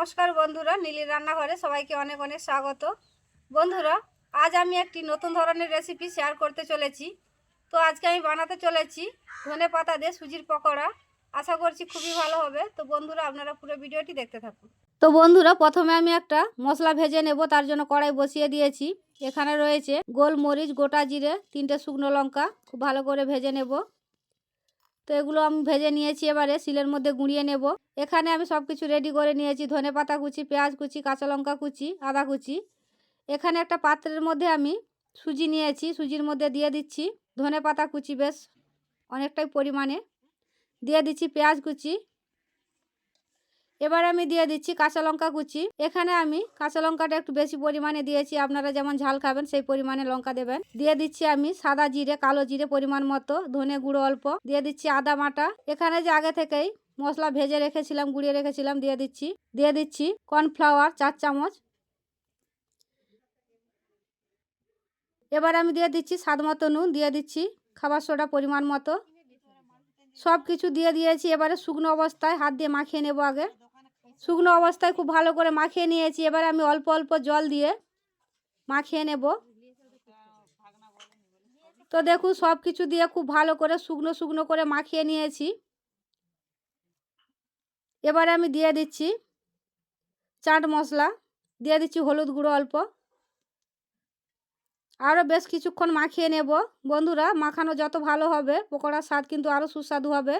নমস্কার বন্ধুরা, নীলির রান্নাঘরে সবাইকে অনেক অনেক স্বাগত। বন্ধুরা, আজ আমি একটি নতুন ধরনের রেসিপি শেয়ার করতে চলেছি। তো আজকে আমি বানাতে চলেছি ধনে পাতা দিয়ে সুজির পকোড়া। আশা করছি খুবই ভালো হবে। তো বন্ধুরা, আপনারা পুরো ভিডিওটি দেখতে থাকুন। তো বন্ধুরা, প্রথমে আমি একটা মশলা ভেজে নেব। তার জন্য কড়াই বসিয়ে দিয়েছি। এখানে রয়েছে গোলমরিচ, গোটা জিরে, 3টে শুকনো লঙ্কা। খুব ভালো করে ভেজে নেব। তো এগুলো আমি ভেজে নিয়েছি। এবারে শিলের মধ্যে গুঁড়িয়ে নেব। এখানে আমি সব কিছু রেডি করে নিয়েছি। ধনে পাতা কুচি, পেঁয়াজ কুচি, কাঁচা লঙ্কা কুচি, আদা কুচি। এখানে একটা পাত্রের মধ্যে আমি সুজি নিয়েছি। সুজির মধ্যে দিয়ে দিচ্ছি ধনে পাতা কুচি, বেশ অনেকটাই পরিমাণে দিয়ে দিচ্ছি পেঁয়াজ কুচি। এবার আমি দিয়ে দিচ্ছি কাঁচা লঙ্কা কুচি। এখানে আমি কাঁচা লঙ্কাটা একটু বেশি পরিমাণে দিয়েছি। আপনারা যেমন ঝাল খাবেন সেই পরিমাণে লঙ্কা দেবেন। দিয়ে দিচ্ছি আমি সাদা জিরে, কালো জিরে পরিমাণ মতো, ধনে গুঁড়ো অল্প, দিয়ে দিচ্ছি আদা বাটা। এখানে যে আগে থেকেই মশলা ভেজে রেখেছিলাম, গুঁড়িয়ে রেখেছিলাম, দিয়ে দিচ্ছি কর্নফ্লাওয়ার 4 চামচ। এবার আমি দিয়ে দিচ্ছি স্বাদ মতো নুন, দিয়ে দিচ্ছি খাবার সোডা পরিমাণ মতো। সব কিছু দিয়ে দিয়েছি। এবারে শুকনো অবস্থায় হাত দিয়ে মাখিয়ে নেব। আগে শুকনো অবস্থায় খুব ভালো করে মাখিয়ে নিয়েছি। এবার আমি অল্প অল্প জল দিয়ে মাখিয়ে নেব। তো দেখুন, সব কিছু দিয়ে খুব ভালো করে শুকনো শুকনো করে মাখিয়ে নিয়েছি। এবারে আমি দিয়ে দিচ্ছি চাট মশলা, দিয়ে দিচ্ছি হলুদ গুঁড়ো অল্প। আরও বেশ কিছুক্ষণ মাখিয়ে নেব। বন্ধুরা, মাখানো যত ভালো হবে পকোড়ার স্বাদ কিন্তু আরও সুস্বাদু হবে।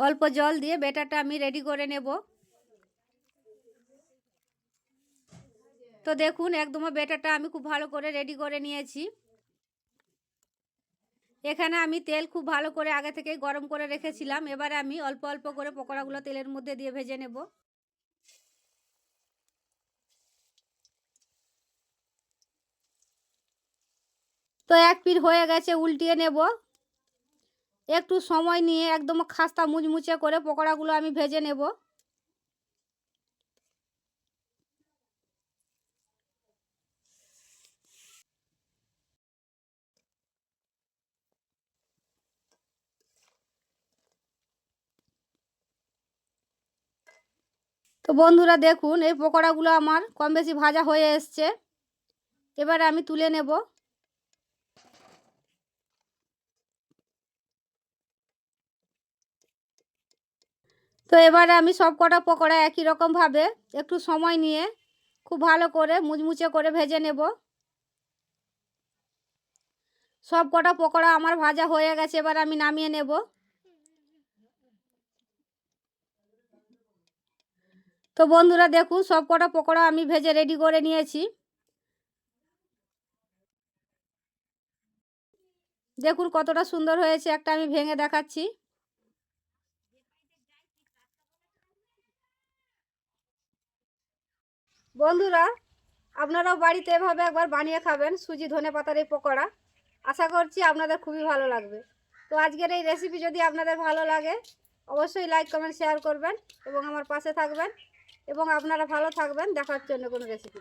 অল্প জল দিয়ে ব্যাটারটা আমি রেডি করে নেব। তো দেখুন, একদম ব্যাটারটা আমি খুব ভালো করে রেডি করে নিয়েছি। এখানে আমি তেল খুব ভালো করে আগে থেকে গরম করে রেখেছিলাম। এবারে আমি অল্প অল্প করে পকোড়াগুলো তেলের মধ্যে দিয়ে ভেজে নেব। তো এক পিঠ হয়ে গেছে, উল্টিয়ে নেব। একটু সময় নিয়ে একদম খাস্তা মুচমুচে করে পকোড়াগুলো আমি ভেজে নেব। তো বন্ধুরা দেখুন, এই পকোড়াগুলো আমার কম বেশি ভাজা হয়ে এসছে। এবারে আমি তুলে নেব। তো এবারে আমি সব কটা পকোড়া একই রকমভাবে একটু সময় নিয়ে খুব ভালো করে মুচমুচে করে ভেজে নেব। সব কটা পকোড়া আমার ভাজা হয়ে গেছে। এবার আমি নামিয়ে নেব। তো বন্ধুরা দেখুন, সব কটা পকোড়া আমি ভেজে রেডি করে নিয়েছি। দেখুন কতটা সুন্দর হয়েছে। একটা আমি ভেঙে দেখাচ্ছি। বন্ধুরা, আপনারাও বাড়িতে এভাবে একবার বানিয়ে খাবেন সুজি ধনে পাতার এই পকোড়া। আশা করছি আপনাদের খুবই ভালো লাগবে। তো আজকের এই রেসিপি যদি আপনাদের ভালো লাগে, অবশ্যই লাইক কমেন্ট শেয়ার করবেন এবং আমার পাশে থাকবেন। এবং আপনারা ভালো থাকবেন। দেখা হচ্ছে অন্য কোনো রেসিপি।